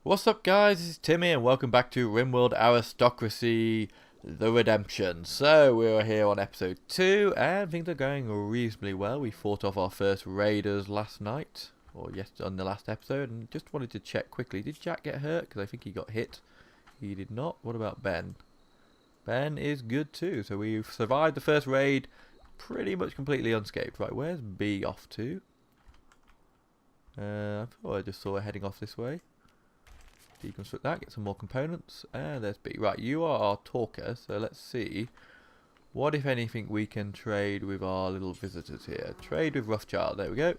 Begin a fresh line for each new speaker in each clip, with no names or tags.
What's up guys, this is Timmy and welcome back to Rimworld Aristocracy, The Redemption. So we're here on episode 2 and things are going reasonably well. We fought off our first raiders last night, or yesterday on the last episode, and just wanted to check quickly, did Jack get hurt? Because I think he got hit. He did not. What about Ben? Ben is good too, so we've survived the first raid pretty much completely unscathed. Right, where's Bea off to? I thought I just saw her heading off this way. Deconstruct that, get some more components, and there's B. Right, you are our talker, so let's see what, if anything, we can trade with our little visitors here. Trade with Roughchild, there we go.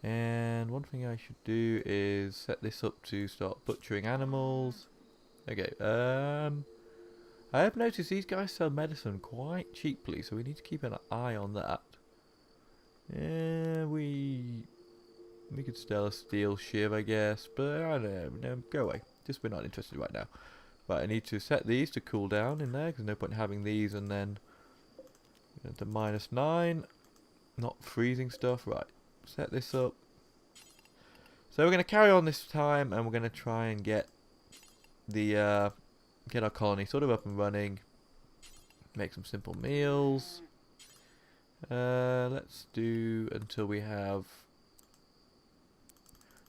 And one thing I should do is set this up to start butchering animals. Okay, I have noticed these guys sell medicine quite cheaply, so we need to keep an eye on that. Yeah, we could sell a steel shiv, I guess, but I don't know. No, go away. Just we're not interested right now. Right, I need to set these to cool down in there, because no point in having these and then to -9. Not freezing stuff. Right, set this up. So we're going to carry on this time, and we're going to try and get the get our colony sort of up and running. Make some simple meals. Let's do until we have.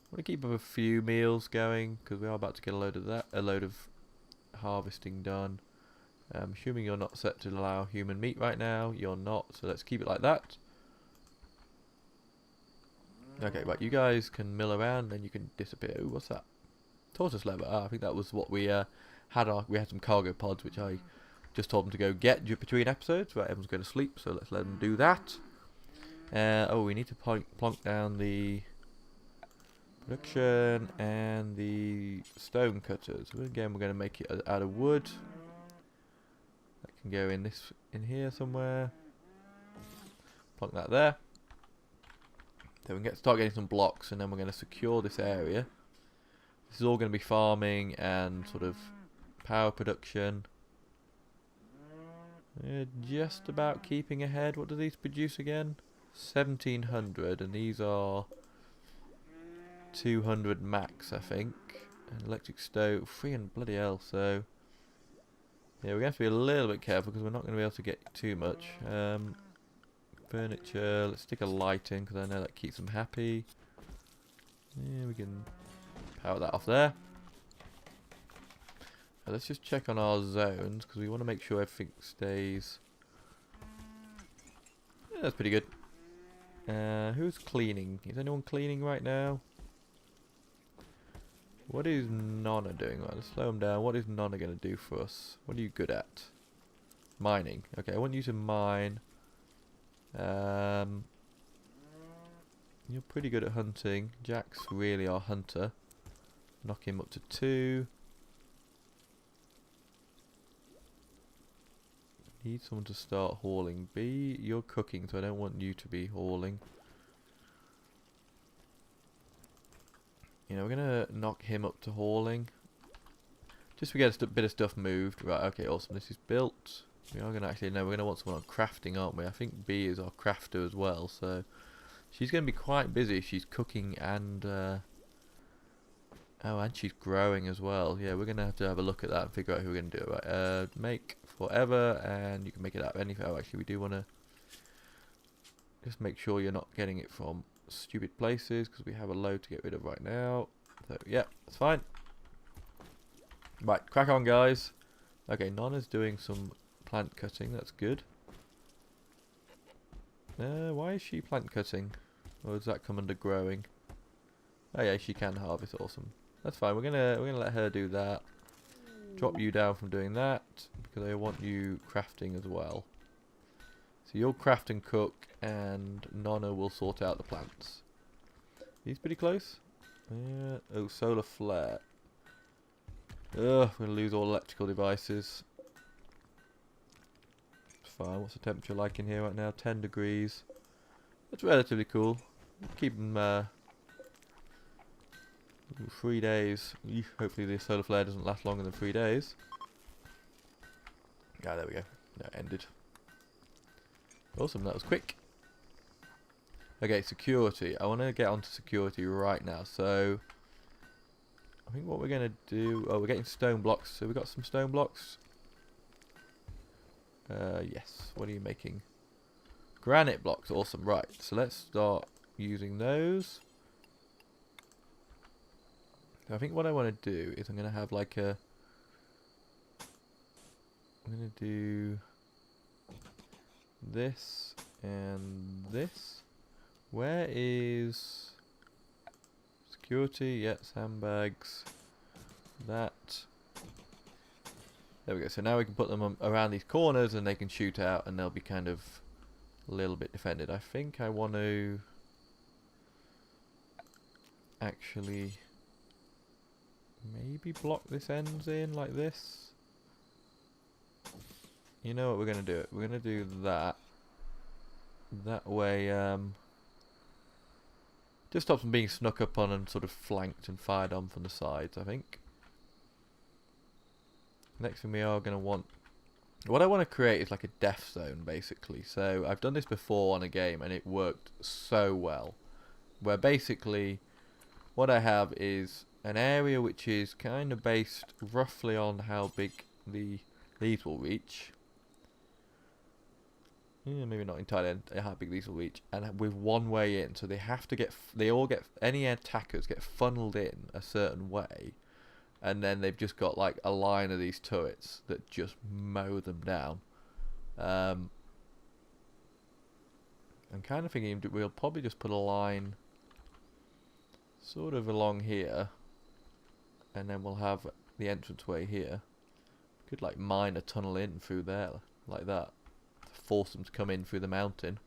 I'm going to keep up a few meals going because we are about to get a load of harvesting done. I'm assuming you're not set to allow human meat right now. You're not, so let's keep it like that. Okay, right, you guys can mill around and you can disappear. Ooh, what's that? Tortoise leather. Ah, I think that was what we had. We had some cargo pods which I just told them to go get between episodes. Right, everyone's going to sleep, so let's let them do that. Oh, we need to plonk down the production and the stone cutters. Again, we're going to make it out of wood. That can go in here somewhere. Plonk that there. Then we can start getting some blocks, and then we're going to secure this area. This is all going to be farming and sort of power production. Just about keeping ahead. What do these produce again? 1700, and these are 200 max, I think. An electric stove, 300, bloody hell. So yeah, we're going to have to be a little bit careful because we're not going to be able to get too much. Furniture, let's stick a light in because I know that keeps them happy. Yeah, we can power that off there. Now let's just check on our zones because we want to make sure everything stays. Yeah, that's pretty good. Who's cleaning? Is anyone cleaning right now? What is Nonna doing? Right, let's slow him down. What is Nonna going to do for us? What are you good at? Mining. Okay, I want you to mine. You're pretty good at hunting. Jack's really our hunter. Knock him up to 2. Need someone to start hauling. B, you're cooking, so I don't want you to be hauling. You know, we're going to knock him up to hauling. Just to get a bit of stuff moved. Right, okay, awesome. This is built. We are going to actually, no, we're going to want someone on crafting, aren't we? I think B is our crafter as well, so she's going to be quite busy. She's cooking and, oh, and she's growing as well. Yeah, we're going to have a look at that and figure out who we're going to do it. Right, make forever, and you can make it out of anything. Oh, actually, we do want to just make sure you're not getting it from stupid places because we have a load to get rid of right now. So yeah, that's fine. Right, crack on guys. Okay, Nana's doing some plant cutting, that's good. Why is she plant cutting? Or does that come under growing? Oh yeah, she can harvest, awesome. That's fine, we're gonna let her do that. Drop you down from doing that because I want you crafting as well. So you'll craft and cook, and Nonna will sort out the plants. He's pretty close. Yeah. Oh, solar flare. Ugh, we're gonna lose all electrical devices. It's fine. What's the temperature like in here right now? 10 degrees. That's relatively cool. Keep them 3 days. Hopefully the solar flare doesn't last longer than 3 days. Ah, there we go. No, it ended. Awesome, that was quick. Okay, security. I want to get onto security right now. So I think what we're going to do... Oh, we're getting stone blocks. So we got some stone blocks. Yes. What are you making? Granite blocks. Awesome. Right. So let's start using those. So I think what I want to do is I'm going to have like a... I'm going to do this and this. Where is security? Yeah, sandbags. That. There we go. So now we can put them around these corners and they can shoot out and they'll be kind of a little bit defended. I think I want to actually maybe block this ends in like this. You know what we're going to do? We're going to do that. That way, just stops them being snuck up on and sort of flanked and fired on from the sides, I think. Next thing we are going to want... What I want to create is like a death zone, basically. So, I've done this before on a game and it worked so well. Where basically, what I have is an area which is kind of based roughly on how big these will reach. Yeah, maybe not entirely how big these will reach, and with one way in, so they have to get, any attackers get funneled in a certain way, and then they've just got like a line of these turrets that just mow them down. I'm kind of thinking we'll probably just put a line sort of along here, and then we'll have the entranceway here. Could like mine a tunnel in through there, like that. Force them to come in through the mountain.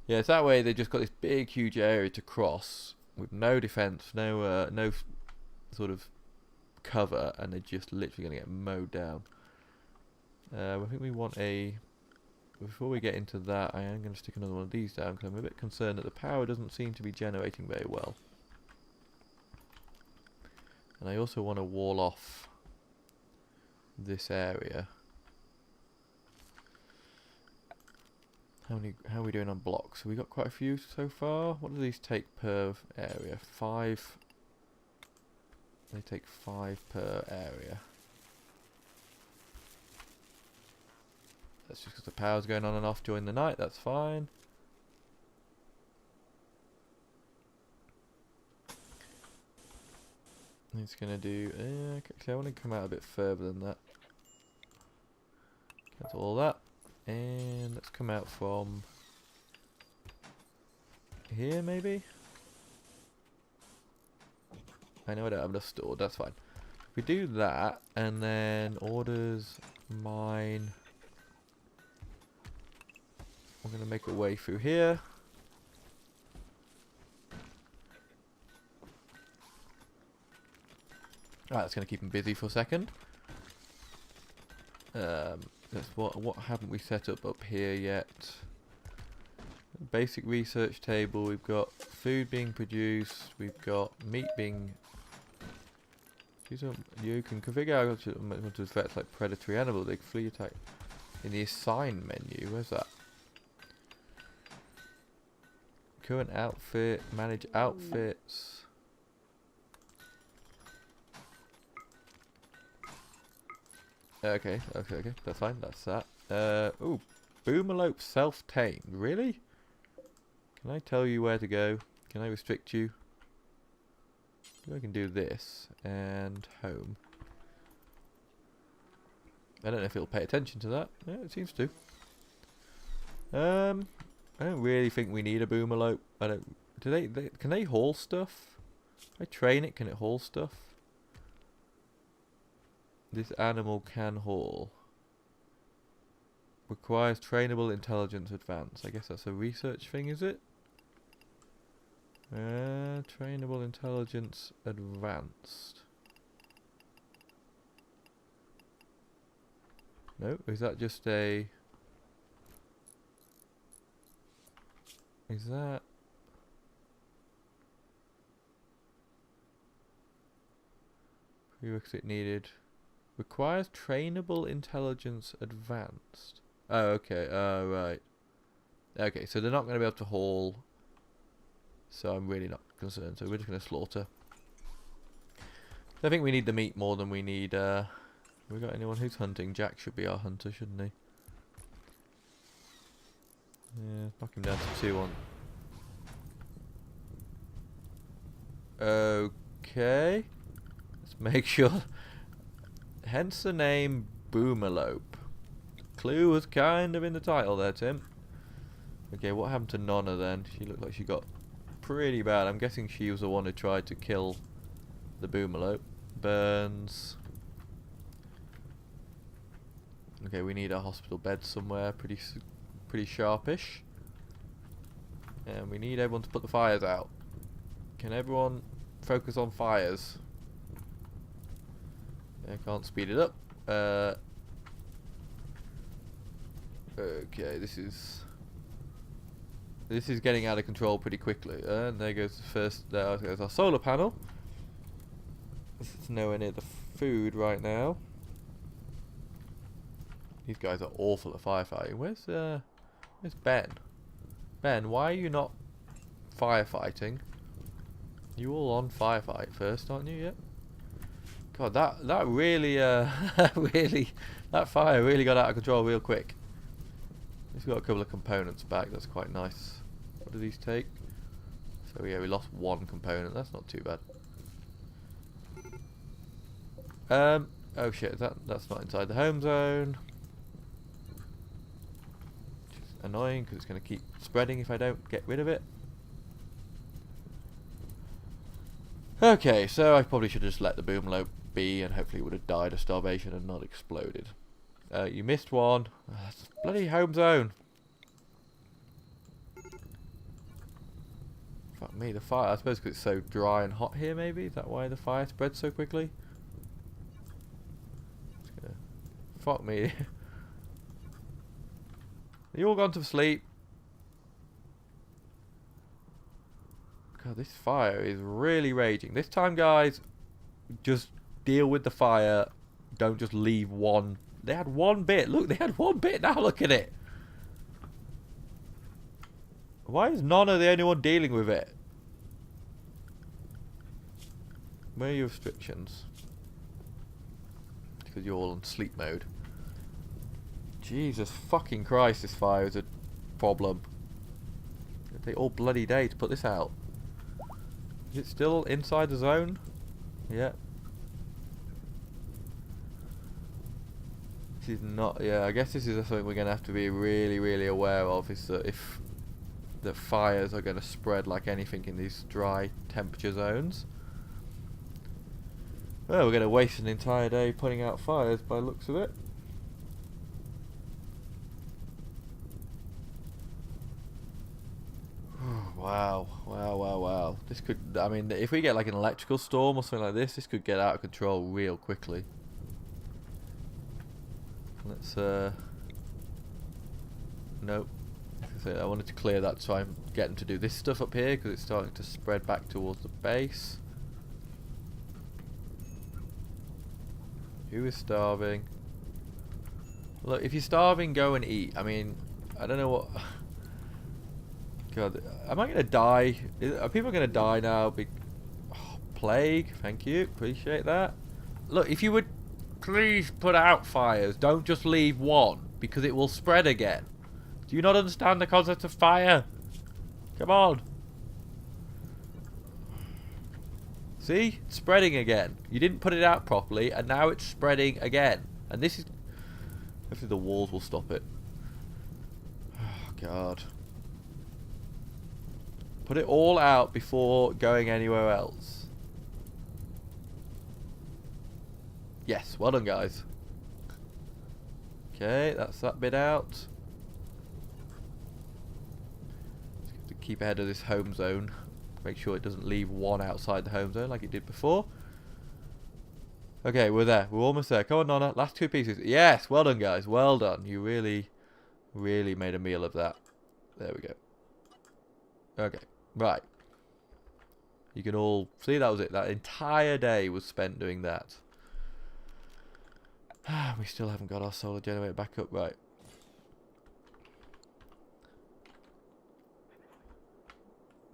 Yeah, so that way they just got this big, huge area to cross with no defense, no sort of cover, and they're just literally going to get mowed down. I think we want a... Before we get into that, I am going to stick another one of these down because I'm a bit concerned that the power doesn't seem to be generating very well. And I also want to wall off this area. How are we doing on blocks? We got quite a few so far. What do these take per area? 5. They take 5 per area. That's just because the power's going on and off during the night. That's fine. It's gonna do. Okay, I want to come out a bit further than that. Cancel all that. And let's come out from here, maybe? I know I don't have enough stored, that's fine. If we do that, and then orders, mine. I'm going to make a way through here. Alright, that's going to keep him busy for a second. That's what haven't we set up here yet? Basic research table. We've got food being produced. We've got meat being. You can configure how to affect like predatory animal. They flee attack in the assign menu. Where's that? Current outfit. Manage outfits. Okay, that's fine, that's that. Ooh, Boomalope self-tamed, really? Can I tell you where to go? Can I restrict you? I can do this, and home. I don't know if it'll pay attention to that. Yeah, it seems to. I don't really think we need a Boomalope. Can they haul stuff? If I train it, can it haul stuff? This animal can haul. Requires trainable intelligence advance. I guess that's a research thing, is it? Trainable intelligence advanced. No, is that just a... Is that... Prerequisite needed. Requires trainable intelligence advanced. Oh, okay. Oh, right. Okay, so they're not going to be able to haul. So I'm really not concerned. So we're just going to slaughter. I think we need the meat more than we need, have we got anyone who's hunting? Jack should be our hunter, shouldn't he? Yeah, knock him down to 2 on. Okay. Let's make sure. Hence the name Boomerlope. Clue was kind of in the title there, Tim. Okay, what happened to Nonna then? She looked like she got pretty bad. I'm guessing she was the one who tried to kill the Boomerlope. Burns. Okay, we need a hospital bed somewhere pretty sharpish. And we need everyone to put the fires out. Can everyone focus on fires? I can't speed it up. Okay, this is getting out of control pretty quickly. And there goes the first. There goes our solar panel. This is nowhere near the food right now. These guys are awful at firefighting. Where's Ben? Ben, why are you not firefighting? You all on firefight first, aren't you? Yet? God, that really that fire really got out of control real quick. It's got a couple of components back. That's quite nice. What do these take? So yeah, we lost 1 component. That's not too bad. Oh shit, that's not inside the home zone. Which is annoying because it's going to keep spreading if I don't get rid of it. Okay, so I probably should have just let the Boomlope be and hopefully it would have died of starvation and not exploded. You missed 1. That's bloody home zone. Fuck me, the fire. I suppose because it's so dry and hot here, maybe? Is that why the fire spreads so quickly? Fuck me. You all gone to sleep? God, this fire is really raging. This time, guys, just deal with the fire. Don't just leave 1. They had 1 bit. Look, they had 1 bit. Now look at it. Why is Nonna the only one dealing with it? Where are your restrictions? Because you're all on sleep mode. Jesus fucking Christ, this fire is a problem. It'll take all bloody day to put this out. Is it still inside the zone? Yeah. This is not... Yeah, I guess this is something we're going to have to be really, really aware of. Is that if the fires are going to spread like anything in these dry temperature zones. Well, we're going to waste an entire day putting out fires by the looks of it. Wow, wow, wow, wow. This could, I mean, if we get like an electrical storm or something like this could get out of control real quickly. Let's, nope. I wanted to clear that so I'm getting to do this stuff up here because it's starting to spread back towards the base. Who is starving? Look, if you're starving, go and eat. I mean, I don't know what... God, am I going to die? Are people going to die now? Oh, plague, thank you, appreciate that. Look, if you would please put out fires, don't just leave 1, because it will spread again. Do you not understand the concept of fire? Come on. See? It's spreading again. You didn't put it out properly, and now it's spreading again. And this is... Hopefully the walls will stop it. Oh, God. Put it all out before going anywhere else. Yes, well done, guys. Okay, that's that bit out. Just have to keep ahead of this home zone. Make sure it doesn't leave 1 outside the home zone like it did before. Okay, we're there. We're almost there. Come on, Nonna. Last 2 pieces. Yes, well done, guys. Well done. You really, really made a meal of that. There we go. Okay. Right. You can all see that was it. That entire day was spent doing that. We still haven't got our solar generator back up. Right.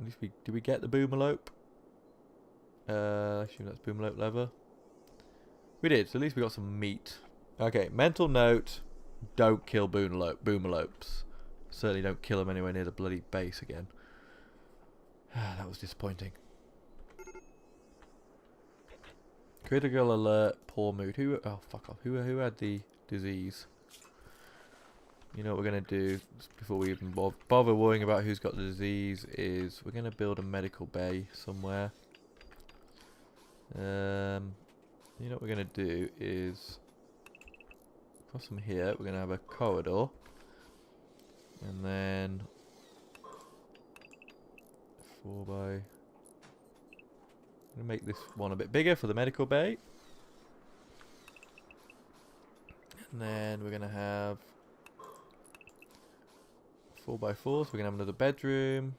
At least did we get the Boomerlope? I assume that's Boomerlope lever. We did, so at least we got some meat. Okay, mental note, don't kill boomalopes. Certainly don't kill them anywhere near the bloody base again. That was disappointing. Critical alert, poor mood. Who? Oh, fuck off. Who had the disease? You know what we're going to do before we even bother worrying about who's got the disease is we're going to build a medical bay somewhere. You know what we're going to do is across from here we're going to have a corridor, and then 4 by. I'm going to make this one a bit bigger for the medical bay, and then we're going to have 4 by 4s. So we're going to have another bedroom.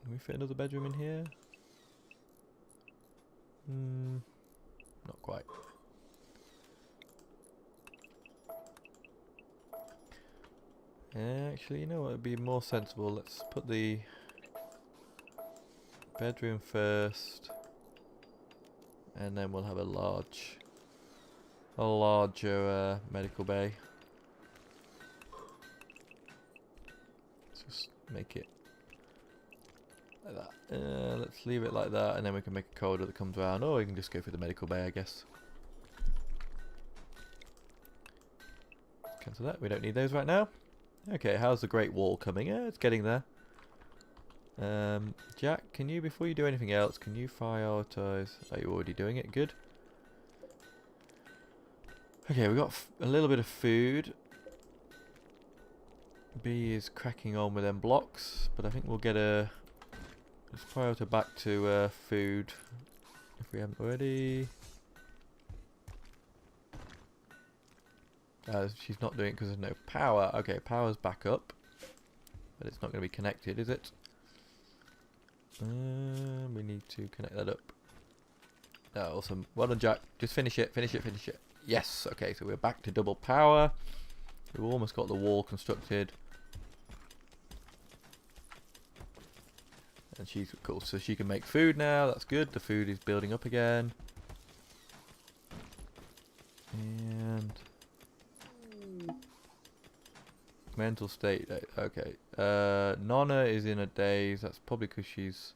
Can we fit another bedroom in here? Not quite. Actually, you know what would be more sensible? Let's put the bedroom first, and then we'll have a larger medical bay. Let's just make it like that. Let's leave it like that, and then we can make a corridor that comes around, or we can just go through the medical bay, I guess. Cancel that, we don't need those right now. Okay, how's the Great Wall coming? Yeah, it's getting there. Jack, can you, before you do anything else, can you prioritize? Are you already doing it? Good. Okay, we got a little bit of food. B is cracking on with them blocks, but I think we'll get a... Let's prioritize back to food, if we haven't already. She's not doing it because there's no power. Okay, power's back up, but it's not going to be connected, is it? We need to connect that up. Oh, awesome. Well done, Jack. Just finish it, finish it, finish it. Yes, okay, so we're back to double power. We've almost got the wall constructed. And she's cool, so she can make food now. That's good. The food is building up again. And mental state. Okay. Nonna is in a daze. That's probably because she's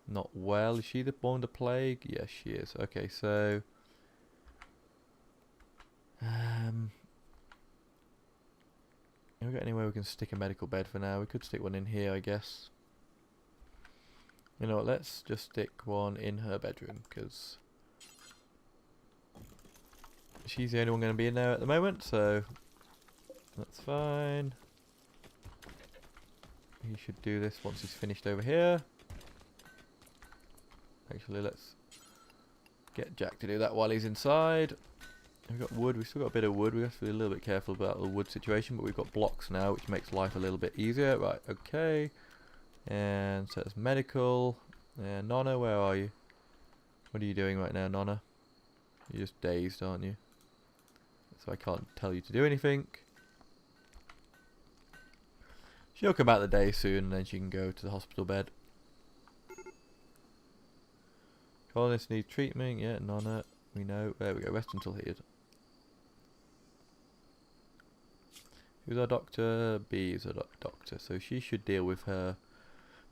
not well. Is she the born the plague? Yes, she is. Okay, so have we got anywhere we can stick a medical bed for now? We could stick one in here, I guess. You know what, let's just stick one in her bedroom, because she's the only one going to be in there at the moment, so that's fine. He should do this once he's finished over here. Actually, let's get Jack to do that while he's inside. We've got wood, we've still got a bit of wood. We have to be a little bit careful about the wood situation, but we've got blocks now, which makes life a little bit easier. Right, okay. And so it's medical. And Nonna, where are you? What are you doing right now, Nonna? You're just dazed, aren't you? So I can't tell you to do anything. She'll come out the day soon, and then she can go to the hospital bed. Colonists need treatment. Yeah, Nonna, we know. There we go. Rest until healed. Who's our doctor? B is a doctor, so she should deal with her.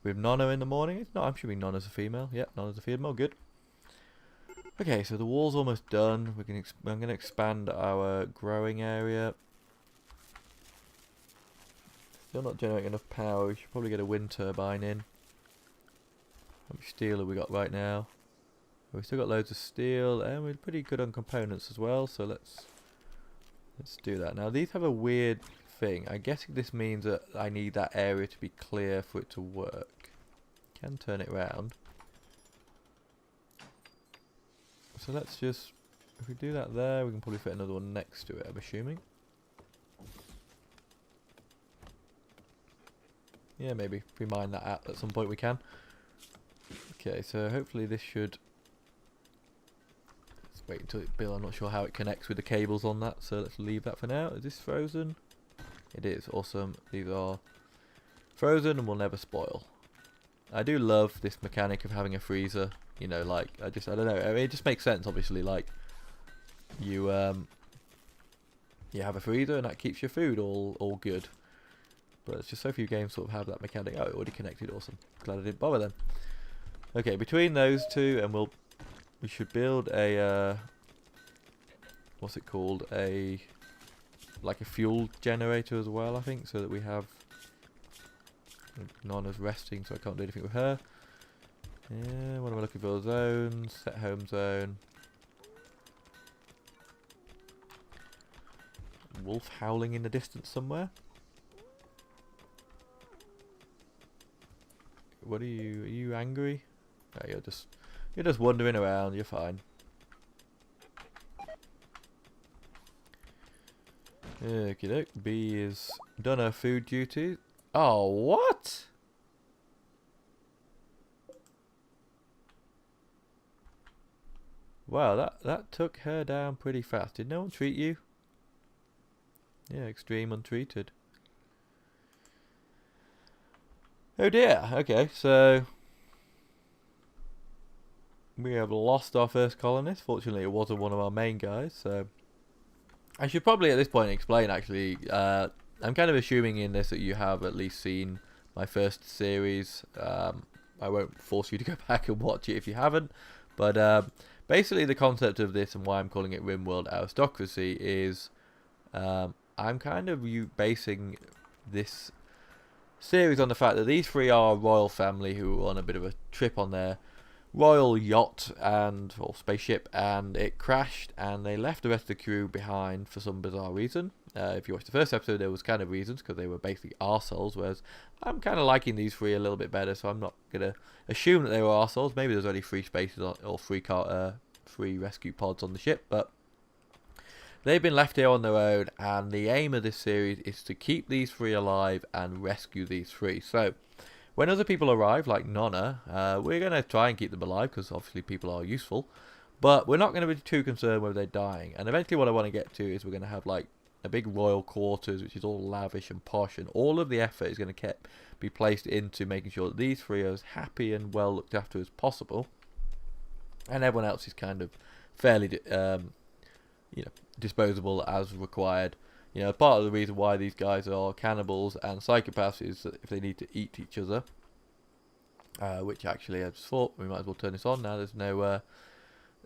With Nonna in the morning. It's not. I'm assuming Nonna's a female. Yep, Nonna's a female. Good. Okay, so the wall's almost done. I'm going to expand our growing area. Still not generating enough power. We should probably get a wind turbine in. How much steel have we got right now? We've still got loads of steel, and we're pretty good on components as well. So let's do that. Now these have a weird thing. I guess this means that I need that area to be clear for it to work. Can turn it around. So let's just, if we do that there, we can probably fit another one next to it, I'm assuming. Yeah, maybe. If we mine that out at some point we can. Okay, so hopefully this should... Let's wait until it's built. I'm not sure how it connects with the cables on that, so let's leave that for now. Is this frozen? It is. Awesome. These are frozen and will never spoil. I do love this mechanic of having a freezer You know, like I don't know. I mean, it just makes sense, obviously. Like you you have a freezer and that keeps your food all good. But it's just so few games sort of have that mechanic. Oh, it already connected. Awesome. Glad I didn't bother then. Okay, between those two, and we should build a what's it called? Like a fuel generator as well, I think, so that we have. Nana's resting, so I can't do anything with her. Yeah, what am I looking for? Zones, set home zone. Wolf howling in the distance somewhere. What are you? Are you angry? No, you're just wandering around. You're fine. Okie doke. Bee is done her food duty. Oh, what? Wow, that took her down pretty fast. Did no one treat you? Yeah, extreme untreated. Oh dear. Okay, so we have lost our first colonist. Fortunately, it wasn't one of our main guys, so I should probably at this point explain, actually. I'm kind of assuming in this that you have at least seen my first series. I won't force you to go back and watch it if you haven't, but basically the concept of this and why I'm calling it Rimworld Aristocracy is I'm kind of basing this series on the fact that these three are a royal family who are on a bit of a trip on their royal yacht or spaceship, and it crashed and they left the rest of the crew behind for some bizarre reason. If you watched the first episode, there was kind of reasons, because they were basically arseholes, whereas I'm kind of liking these three a little bit better, so I'm not going to assume that they were arseholes. Maybe there's only 3 spaces or 3 rescue pods on the ship, but they've been left here on their own, and the aim of this series is to keep these 3 alive and rescue these 3. So when other people arrive, like Nonna, we're going to try and keep them alive, because obviously people are useful, but we're not going to be too concerned whether they're dying. And eventually what I want to get to is we're going to have like a big royal quarters, which is all lavish and posh, and all of the effort is going to be placed into making sure that these 3 are as happy and well looked after as possible, and everyone else is kind of fairly disposable as required. Part of the reason why these guys are cannibals and psychopaths is that if they need to eat each other, which actually I just thought we might as well turn this on now. There's no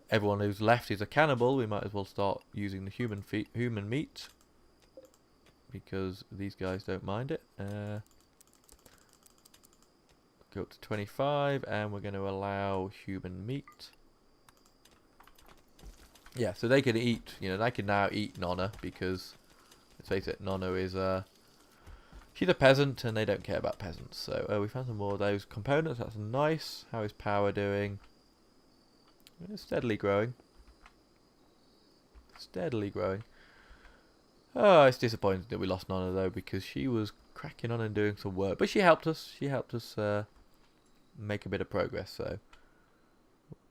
everyone who's left is a cannibal. We might as well start using the human meat, because these guys don't mind it. Go up to 25, and we're going to allow human meat. Yeah, so they can eat, they can now eat Nonna, because, let's face it, Nonna is, she's a peasant, and they don't care about peasants. So, we found some more of those components. That's nice. How is power doing? It's steadily growing. Steadily growing. Oh, it's disappointing that we lost Nonna, though, because she was cracking on and doing some work. But she helped us. She helped us make a bit of progress, so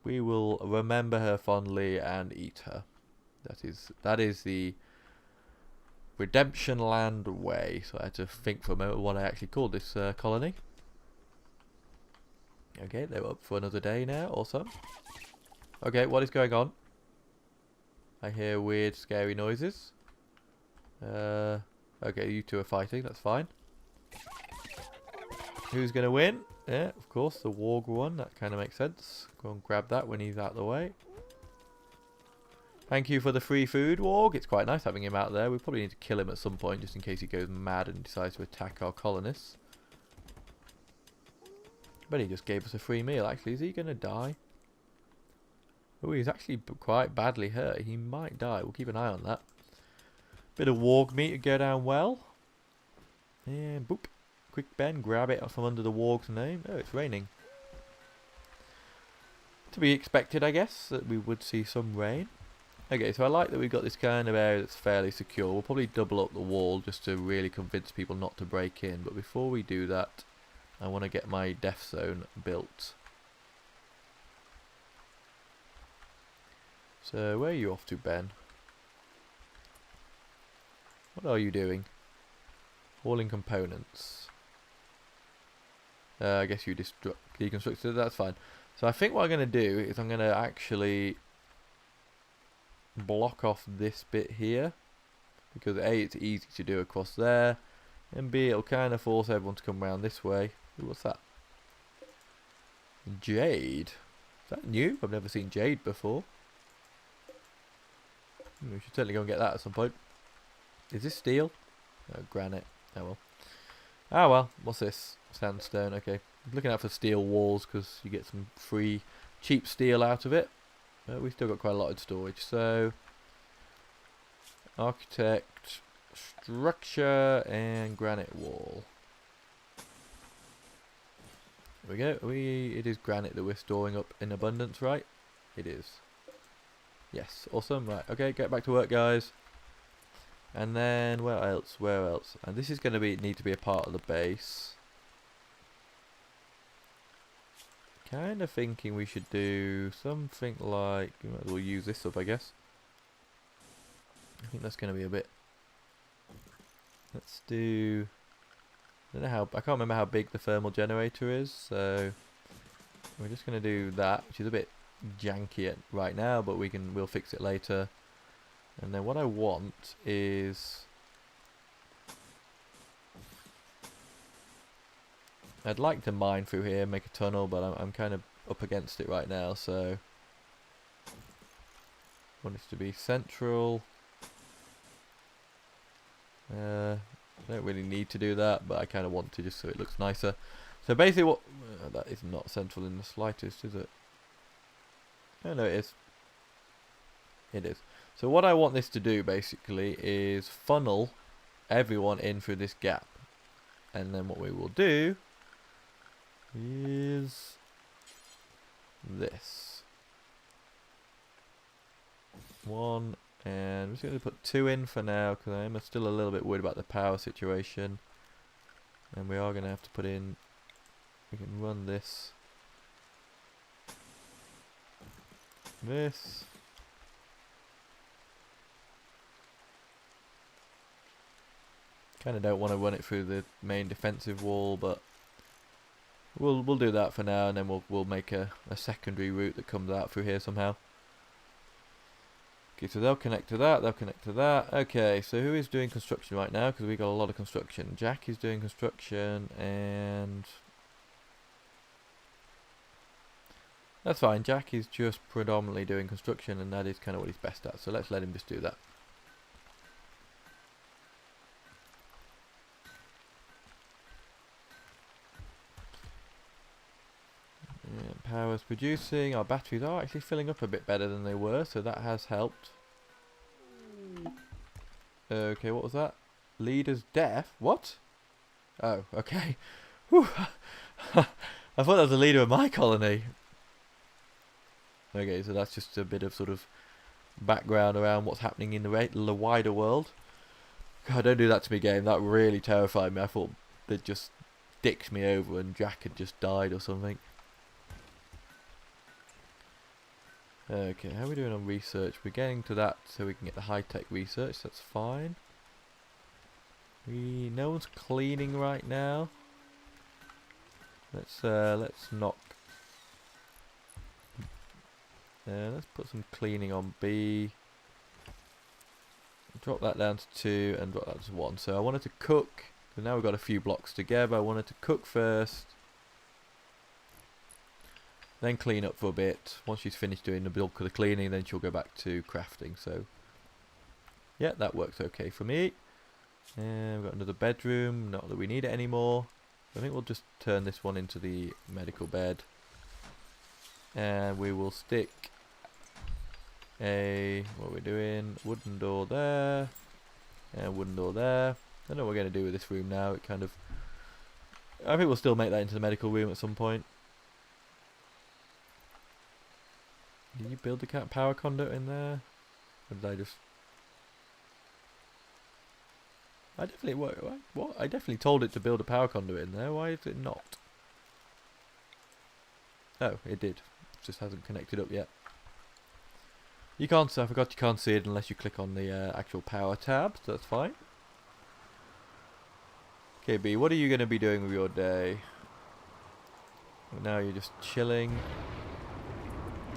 we will remember her fondly and eat her. That is the Redemption Land way. So I had to think for a moment what I actually called this colony. Okay, they're up for another day now. Awesome. Okay, what is going on? I hear weird, scary noises. Okay, you 2 are fighting. That's fine. Who's going to win? Yeah, of course, the warg one. That kind of makes sense. Go and grab that when he's out of the way. Thank you for the free food, warg. It's quite nice having him out there. We probably need to kill him at some point, just in case he goes mad and decides to attack our colonists. But he just gave us a free meal, actually. Is he going to die? Oh, he's actually quite badly hurt. He might die. We'll keep an eye on that. Bit of warg meat to go down well. And boop. Quick Ben, grab it from under the warg's name. Oh, it's raining. To be expected, I guess, that we would see some rain. Okay, so I like that we've got this kind of area that's fairly secure. We'll probably double up the wall just to really convince people not to break in. But before we do that, I want to get my death zone built. So, where are you off to, Ben? What are you doing? Hauling components. I guess you deconstructed it, that's fine. So I think what I'm going to do is I'm going to actually block off this bit here, because A, it's easy to do across there, and B, it'll kind of force everyone to come around this way. Ooh, what's that? Jade. Is that new? I've never seen jade before. We should certainly go and get that at some point. Is this steel? Oh, granite. Oh well. Ah well, what's this? Sandstone, okay. I'm looking out for steel walls because you get some free, cheap steel out of it. But we've still got quite a lot in storage, so... Architect, structure, and granite wall. There we go. It is granite that we're storing up in abundance, right? It is. Yes, awesome. Right, okay, get back to work, guys. And then where else? Where else? And this is going to need to be a part of the base. Kind of thinking we should do something like, we might as well use this up, I guess. I think that's going to be a bit. Let's do. I don't know how. I can't remember how big the thermal generator is, so we're just going to do that, which is a bit janky right now, but we'll fix it later. And then what I want is, I'd like to mine through here, make a tunnel, but I'm kind of up against it right now, so I want it to be central. I don't really need to do that, but I kind of want to just so it looks nicer. So basically what, that is not central in the slightest, is it? Oh no, it is. It is. So what I want this to do basically is funnel everyone in through this gap. And then what we will do is this. One, and I'm just going to put 2 in for now because I am still a little bit worried about the power situation. And we are going to have to put in, we can run this. This. Kind of don't want to run it through the main defensive wall, but we'll do that for now, and then we'll make a secondary route that comes out through here somehow. Okay, so they'll connect to that, they'll connect to that. Okay, so who is doing construction right now? Because we got a lot of construction. Jack is doing construction, and that's fine. Jack is just predominantly doing construction, and that is kind of what he's best at. So let's let him just do that. Power's producing. Our batteries are actually filling up a bit better than they were, so that has helped. Okay, what was that? Leader's deaf? What? Oh, okay. Whew. I thought that was the leader of my colony. Okay, so that's just a bit of sort of background around what's happening in the wider world. God, don't do that to me, game. That really terrified me. I thought they'd just dicked me over and Jack had just died or something. Okay, how are we doing on research? We're getting to that so we can get the high-tech research, that's fine. No one's cleaning right now. Let's knock. Let's put some cleaning on B. Drop that down to 2 and drop that to 1. So I wanted to cook, so now we've got a few blocks together. I wanted to cook first. Then clean up for a bit. Once she's finished doing the bulk of the cleaning, then she'll go back to crafting. So, yeah, that works okay for me. And we've got another bedroom. Not that we need it anymore. I think we'll just turn this one into the medical bed. And we will stick what we're doing, wooden door there. And wooden door there. I don't know what we're going to do with this room now. It kind of, I think we'll still make that into the medical room at some point. Did you build the power conduit in there? Or did I just... I definitely... What? I definitely told it to build a power conduit in there. Why is it not? Oh, it did. It just hasn't connected up yet. You can't... I forgot you can't see it unless you click on the actual power tab. So that's fine. Okay, B, what are you going to be doing with your day? Well, now you're just chilling.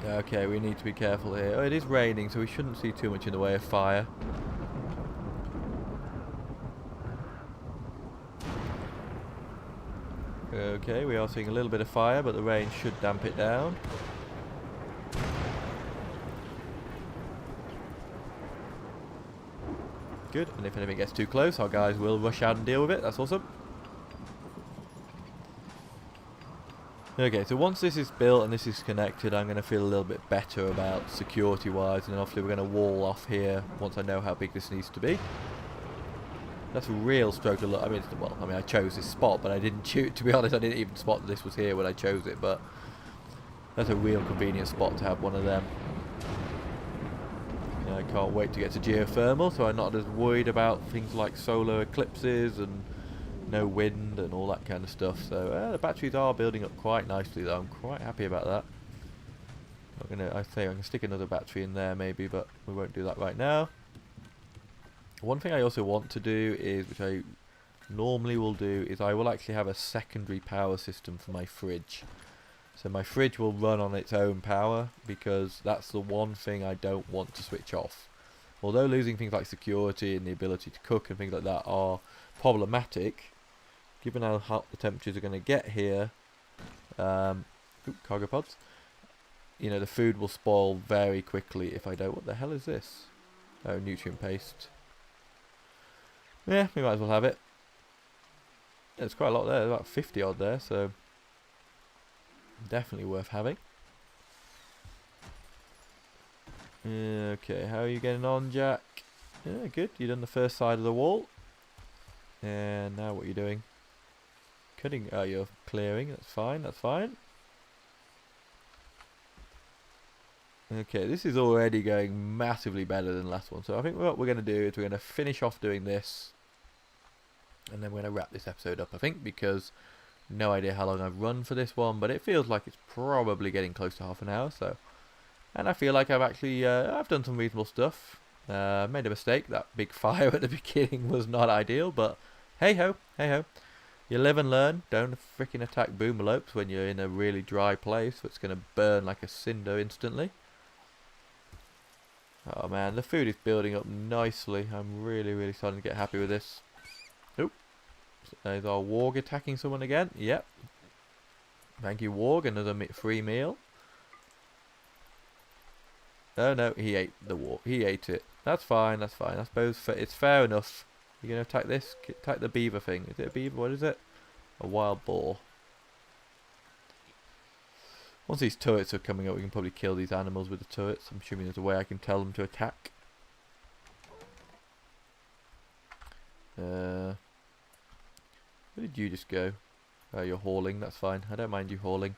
Okay, we need to be careful here. Oh, it is raining, so we shouldn't see too much in the way of fire. Okay, we are seeing a little bit of fire, but the rain should damp it down. Good, and if anything gets too close, our guys will rush out and deal with it. That's awesome. Okay, so once this is built and this is connected, I'm going to feel a little bit better about security-wise, and then obviously we're going to wall off here once I know how big this needs to be. That's a real stroke of luck. I mean, well, I chose this spot, but I didn't choose. To be honest, I didn't even spot that this was here when I chose it, but that's a real convenient spot to have one of them. Yeah, I can't wait to get to geothermal, so I'm not as worried about things like solar eclipses and no wind and all that kind of stuff. So the batteries are building up quite nicely, though. I'm quite happy about that. I think I can stick another battery in there maybe, but we won't do that right now. One thing I also want to do is, which I normally will do, is I will actually have a secondary power system for my fridge. So my fridge will run on its own power, because that's the one thing I don't want to switch off. Although losing things like security and the ability to cook and things like that are problematic, given how hot the temperatures are going to get here, cargo pods, you know, the food will spoil very quickly if I don't. What the hell is this? Oh, nutrient paste. Yeah, we might as well have it. There's quite a lot there, about 50 odd there, so definitely worth having. Okay, how are you getting on, Jack? Yeah, good. You've done the first side of the wall. And now what are you doing? Cutting. Oh, you're clearing. That's fine. That's fine. Okay, this is already going massively better than the last one. So I think what we're going to do is we're going to finish off doing this, and then we're going to wrap this episode up, I think, because no idea how long I've run for this one, but it feels like it's probably getting close to half an hour. So, and I feel like I've actually I've done some reasonable stuff. Made a mistake. That big fire at the beginning was not ideal, but hey ho, hey ho. You live and learn. Don't freaking attack boomalopes when you're in a really dry place, so it's going to burn like a cinder instantly. Oh man, the food is building up nicely. I'm really starting to get happy with this. Oop. There's our warg attacking someone again. Yep. Thank you, warg. Another free meal. Oh no, he ate the warg. He ate it. That's fine, that's fine. I suppose it's fair enough. You're going to attack this? Attack the beaver thing. Is it a beaver? What is it? A wild boar. Once these turrets are coming up, we can probably kill these animals with the turrets. I'm assuming there's a way I can tell them to attack. Where did you just go? Oh, you're hauling. That's fine. I don't mind you hauling.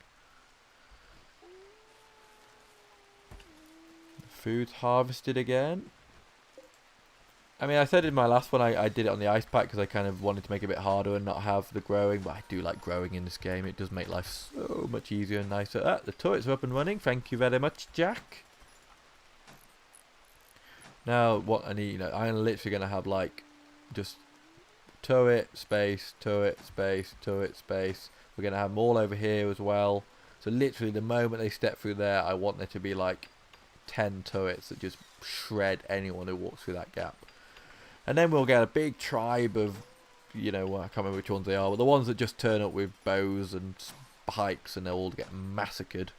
Food's harvested again. I mean, I said in my last one I did it on the ice pack because I kind of wanted to make it a bit harder and not have the growing, but I do like growing in this game. It does make life so much easier and nicer. Ah, the turrets are up and running. Thank you very much, Jack. Now, what I need, I'm literally going to have like just turret, space, turret, space, turret, space. We're going to have them all over here as well. So literally the moment they step through there, I want there to be like 10 turrets that just shred anyone who walks through that gap. And then we'll get a big tribe of, I can't remember which ones they are, but the ones that just turn up with bows and pikes and they'll all get massacred.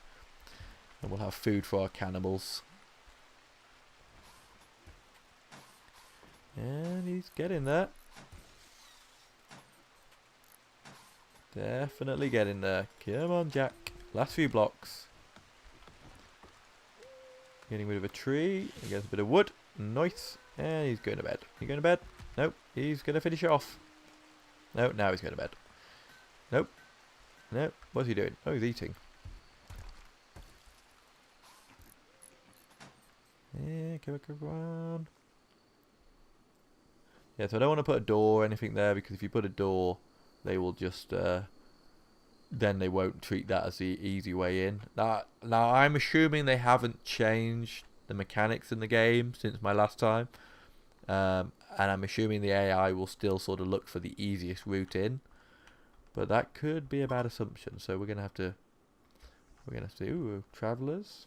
And we'll have food for our cannibals. And he's getting there. Definitely getting there. Come on, Jack. Last few blocks. Getting rid of a tree. He gets a bit of wood. Nice. And he's going to bed. You going to bed? Nope. He's going to finish it off. No, now he's going to bed. Nope. Nope. What's he doing? Oh, he's eating. Yeah, come on. Yeah, so I don't want to put a door or anything there, because if you put a door, they will just, then they won't treat that as the easy way in. Now I'm assuming they haven't changed the mechanics in the game since my last time. And I'm assuming the AI will still sort of look for the easiest route in. But that could be a bad assumption, so we're going to have to... ooh, travellers.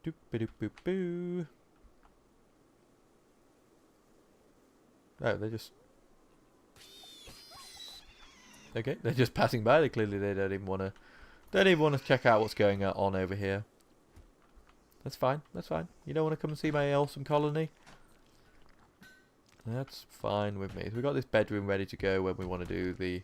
Doop-a-doop-boop-boo. Oh, they're just... Okay, they're just passing by. They clearly don't even want to check out what's going on over here. That's fine. That's fine. You don't want to come and see my awesome colony? That's fine with me. So we've got this bedroom ready to go when we want to do the...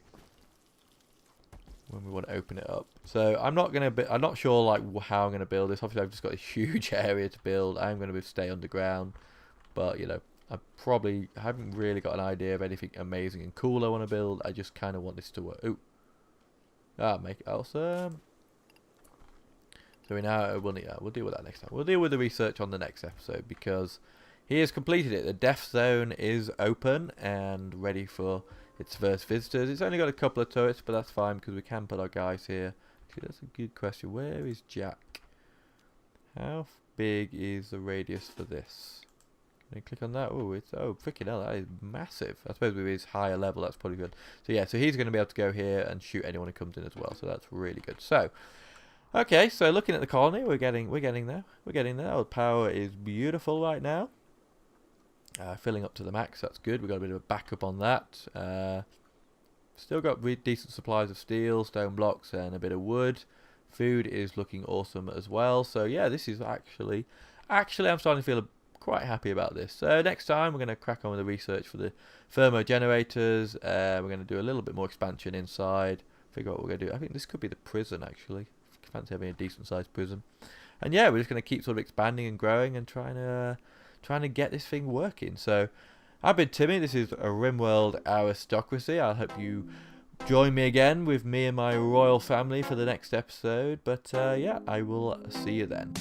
when we want to open it up. So I'm not sure like how I'm going to build this. Obviously I've just got a huge area to build. I'm going to stay underground. But, you know, I haven't really got an idea of anything amazing and cool I want to build. I just kind of want this to work. Ooh. Ah, make it awesome. So we'll deal with that next time. We'll deal with the research on the next episode because he has completed it. The death zone is open and ready for its first visitors. It's only got a couple of turrets, but that's fine because we can put our guys here. Actually, that's a good question. Where is Jack? How big is the radius for this? Can I click on that? Oh, freaking hell, that is massive. I suppose with his higher level, that's probably good. So yeah, so he's going to be able to go here and shoot anyone who comes in as well. So that's really good. So, okay, so looking at the colony, we're getting there. We're getting there. Our power is beautiful right now. Filling up to the max. That's good. We've got a bit of a backup on that. Still got decent supplies of steel, stone blocks, and a bit of wood. Food is looking awesome as well. So yeah, this is actually I'm starting to feel quite happy about this. So next time we're going to crack on with the research for the thermo generators. We're going to do a little bit more expansion inside. Figure out what we're going to do. I think this could be the prison actually. Fancy having a decent sized prison. And yeah, we're just going to keep sort of expanding and growing and trying to get this thing working. So I've been Timmy. This is a Rimworld Aristocracy. I hope you join me again with me and my royal family for the next episode. But yeah, I will see you then.